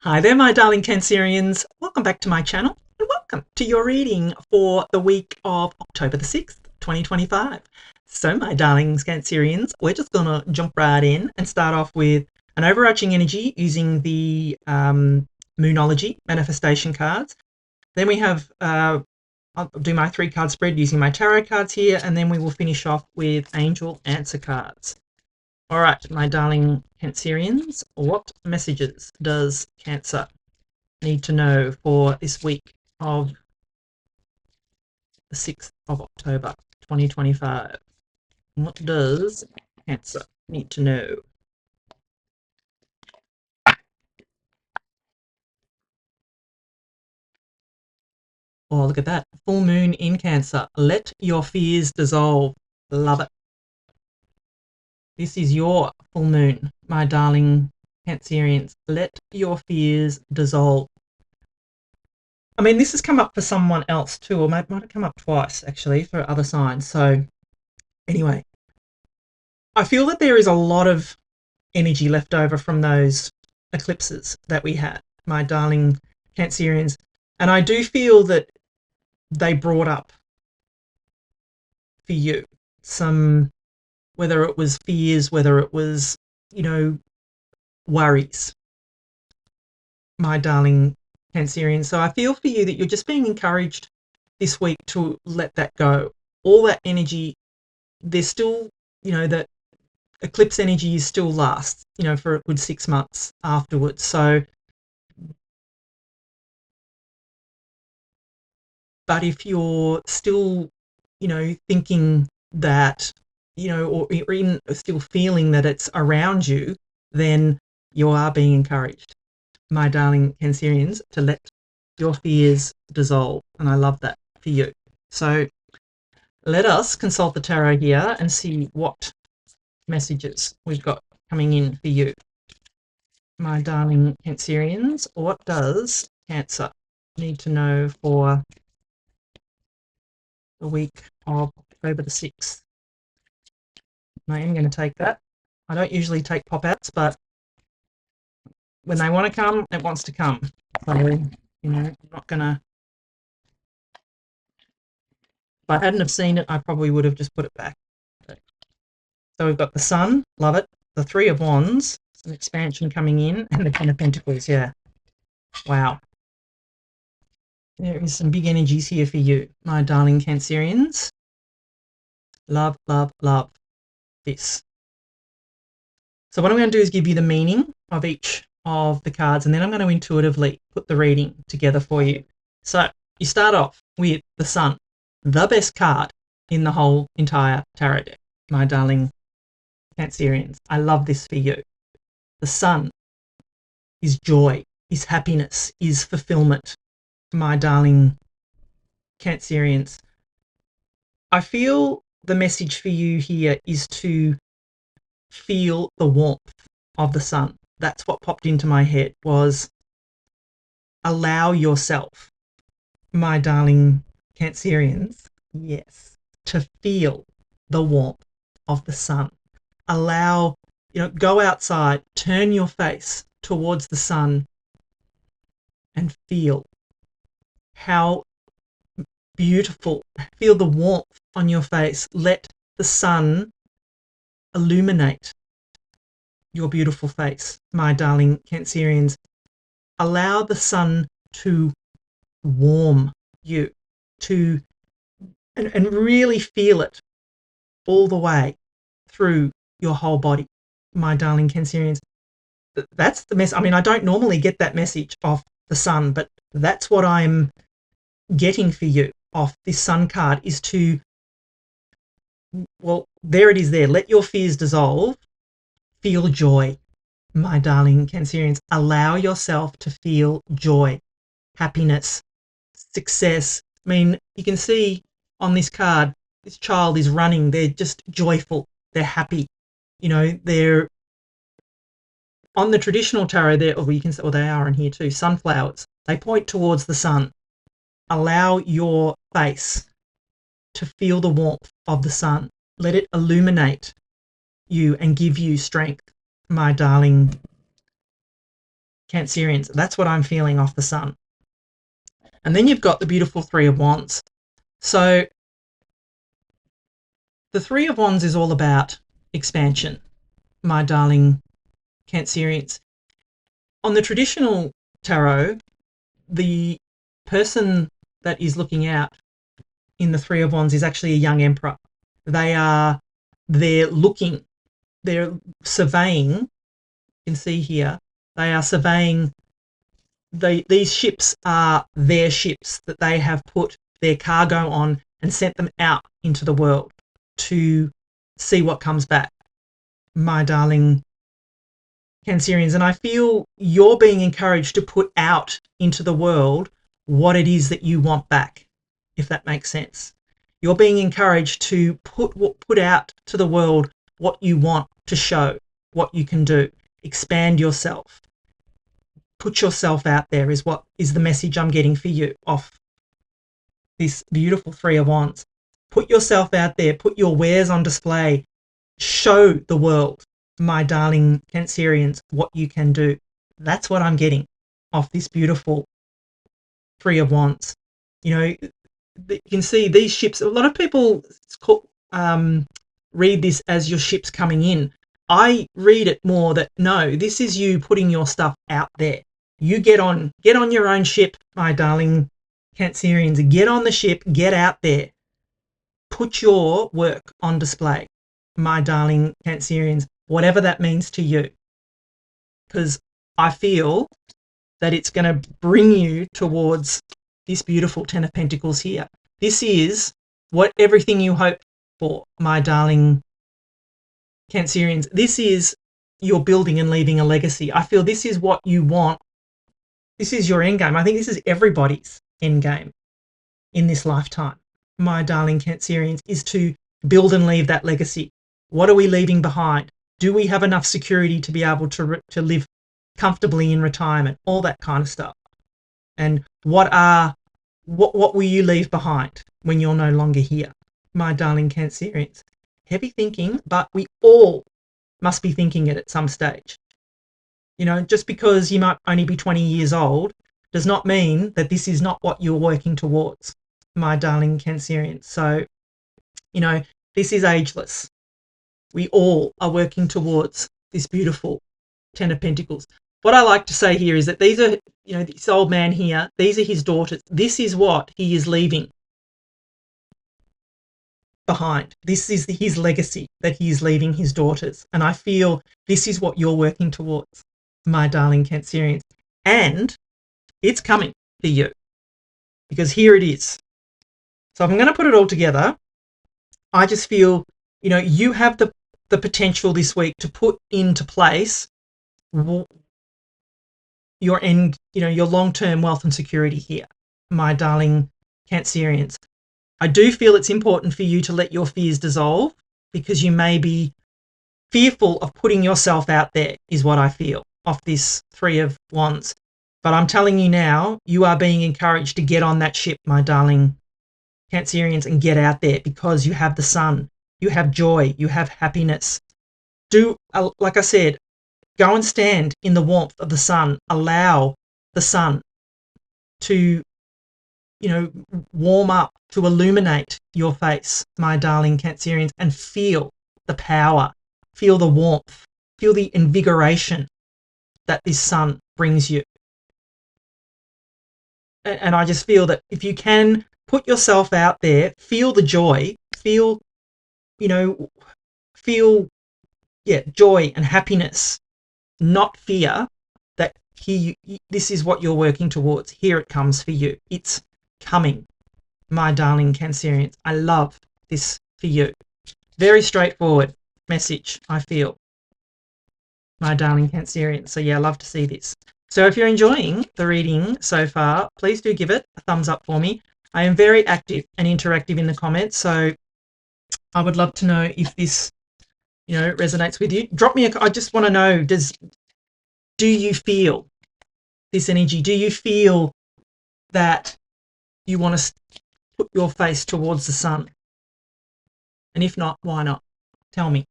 Hi there, my darling Cancerians. Welcome back to my channel and welcome to your reading for the week of October the 6th, 2025. So, my darlings Cancerians, we're just going to jump right in and start off with an overarching energy using the Moonology manifestation cards. Then we have, I'll do my 3-card spread using my tarot cards here, and then we will finish off with angel answer cards. All right, my darling Cancerians, what messages does Cancer need to know for this week of the 6th of October, 2025? What does Cancer need to know? Oh, look at that. Full moon in Cancer. Let your fears dissolve. Love it. This is your full moon, my darling Cancerians. Let your fears dissolve. I mean, this has come up for someone else too, or might have come up twice actually for other signs. So anyway, I feel that there is a lot of energy left over from those eclipses that we had, my darling Cancerians. And I do feel that they brought up for you some, whether it was fears, whether it was, worries, my darling Cancerian. So I feel for you that you're just being encouraged this week to let that go. All that energy, there's still, that eclipse energy is still lasts, for a good 6 months afterwards. So, but if you're still, thinking that, or even still feeling that it's around you, then you are being encouraged, my darling Cancerians, to let your fears dissolve. And I love that for you. So let us consult the tarot here and see what messages we've got coming in for you, my darling Cancerians. What does Cancer need to know for the week of October the 6th? I am going to take that. I don't usually take pop-outs, but when they want to come, it wants to come. So, I'm not going to... If I hadn't have seen it, I probably would have just put it back. So we've got the Sun, love it. The Three of Wands, some expansion coming in, and the Ten of Pentacles, yeah. Wow. There is some big energies here for you, my darling Cancerians. Love, love, love this. So what I'm going to do is give you the meaning of each of the cards, and then I'm going to intuitively put the reading together for you. So you start off with the Sun, the best card in the whole entire tarot deck, my darling Cancerians. I love this for you. The Sun is joy, is happiness, is fulfillment, my darling Cancerians. I feel the message for you here is to feel the warmth of the Sun. That's what popped into my head, was allow yourself, my darling Cancerians, yes, to feel the warmth of the Sun. Allow, go outside, turn your face towards the Sun and feel how beautiful, feel the warmth on your face. Let the Sun illuminate your beautiful face, my darling Cancerians. Allow the Sun to warm you, and really feel it all the way through your whole body, my darling Cancerians. That's the message. I mean, I don't normally get that message off the Sun, but that's what I'm getting for you off this Sun card, is to, well, there it is there. Let your fears dissolve. Feel joy, my darling Cancerians. Allow yourself to feel joy, happiness, success. I mean, you can see on this card, this child is running. They're just joyful. They're happy. They're on the traditional tarot there, or you can say, well, they are in here too, sunflowers. They point towards the Sun. Allow your face to feel the warmth of the Sun. Let it illuminate you and give you strength, my darling Cancerians. That's what I'm feeling off the sun. And then you've got the beautiful Three of Wands. So the Three of Wands is all about expansion, my darling Cancerians. On the traditional tarot, the person that is looking out in the Three of Wands is actually a young emperor. They're looking, they're surveying. You can see here, they are surveying. These ships are their ships that they have put their cargo on and sent them out into the world to see what comes back, my darling Cancerians. And I feel you're being encouraged to put out into the world what it is that you want back, if that makes sense. You're being encouraged to put out to the world what you want to show, what you can do, expand yourself. Put yourself out there is what is the message I'm getting for you off this beautiful Three of Wands. Put yourself out there, put your wares on display, show the world, my darling Cancerians, what you can do. That's what I'm getting off this beautiful Three of Wands. You know, you can see these ships, a lot of people read this as your ships coming in. I read it more that, no, this is you putting your stuff out there. You get on your own ship, my darling Cancerians. Get on the ship, get out there. Put your work on display, my darling Cancerians, whatever that means to you. Because I feel that it's going to bring you towards this beautiful Ten of Pentacles here. This is what everything you hope for, my darling Cancerians. This is you're building and leaving a legacy. I feel this is what you want. This is your end game. I think this is everybody's end game in this lifetime, my darling Cancerians, is to build and leave that legacy. What are we leaving behind? Do we have enough security to be able to live comfortably in retirement? All that kind of stuff. And what will you leave behind when you're no longer here, my darling Cancerians? Heavy thinking, but we all must be thinking it at some stage. You know, just because you might only be 20 years old does not mean that this is not what you're working towards, my darling Cancerians. So, you know, this is ageless. We all are working towards this beautiful Ten of Pentacles. What I like to say here is that these are, you know, this old man here, these are his daughters. This is what he is leaving behind. This is his legacy that he is leaving his daughters. And I feel this is what you're working towards, my darling Cancerians. And it's coming for you, because here it is. So if I'm going to put it all together, I just feel, you know, you have the potential this week to put into place your end, you know, your long-term wealth and security here, my darling Cancerians. I do feel it's important for you to let your fears dissolve, because you may be fearful of putting yourself out there, is what I feel off this Three of Wands. But I'm telling you now, you are being encouraged to get on that ship, my darling Cancerians, and get out there, because you have the sun, you have joy, you have happiness. Do, like I said, go and stand in the warmth of the sun. Allow the sun to, you know, warm up, to illuminate your face, my darling Cancerians, and feel the power, feel the warmth, feel the invigoration that this sun brings you. And I just feel that if you can put yourself out there, feel the joy, feel, you know, joy and happiness, not fear, that this is what you're working towards. Here it comes for you. It's coming, my darling Cancerians. I love this for you. Very straightforward message, I feel, my darling Cancerians. So yeah, I love to see this. So if you're enjoying the reading so far, please do give it a thumbs up for me. I am very active and interactive in the comments, so I would love to know if this, you know, resonates with you. Drop me I just want to know, do you feel this energy? Do you feel that you want to put your face towards the sun? And if not, why not? Tell me.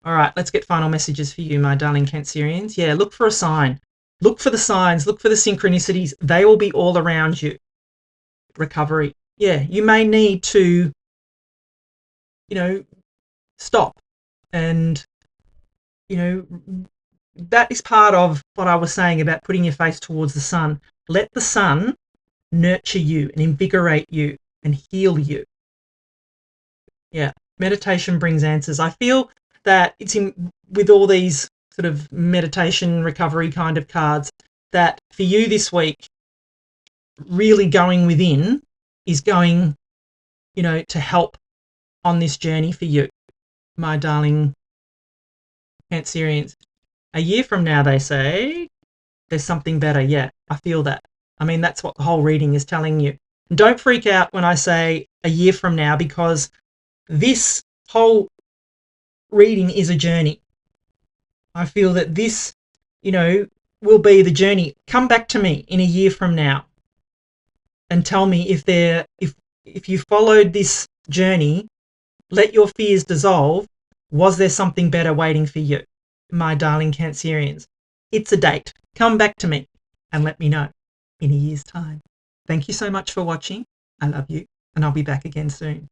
All right, let's get final messages for you, my darling Cancerians. Yeah, look for a sign. Look for the signs, look for the synchronicities. They will be all around you. Recovery. Yeah, you may need to, stop. And, that is part of what I was saying about putting your face towards the sun. Let the sun nurture you and invigorate you and heal you. Yeah, meditation brings answers. I feel that it's with all these sort of meditation recovery kind of cards, that for you this week, really going within is going, to help on this journey for you, my darling Cancerians. A year from now, they say, there's something better. Yeah, I feel that. I mean, that's what the whole reading is telling you. And don't freak out when I say a year from now, because this whole reading is a journey. I feel that this, will be the journey. Come back to me in a year from now and tell me if you followed this journey, let your fears dissolve. Was there something better waiting for you, my darling Cancerians? It's a date. Come back to me and let me know in a year's time. Thank you so much for watching. I love you, and I'll be back again soon.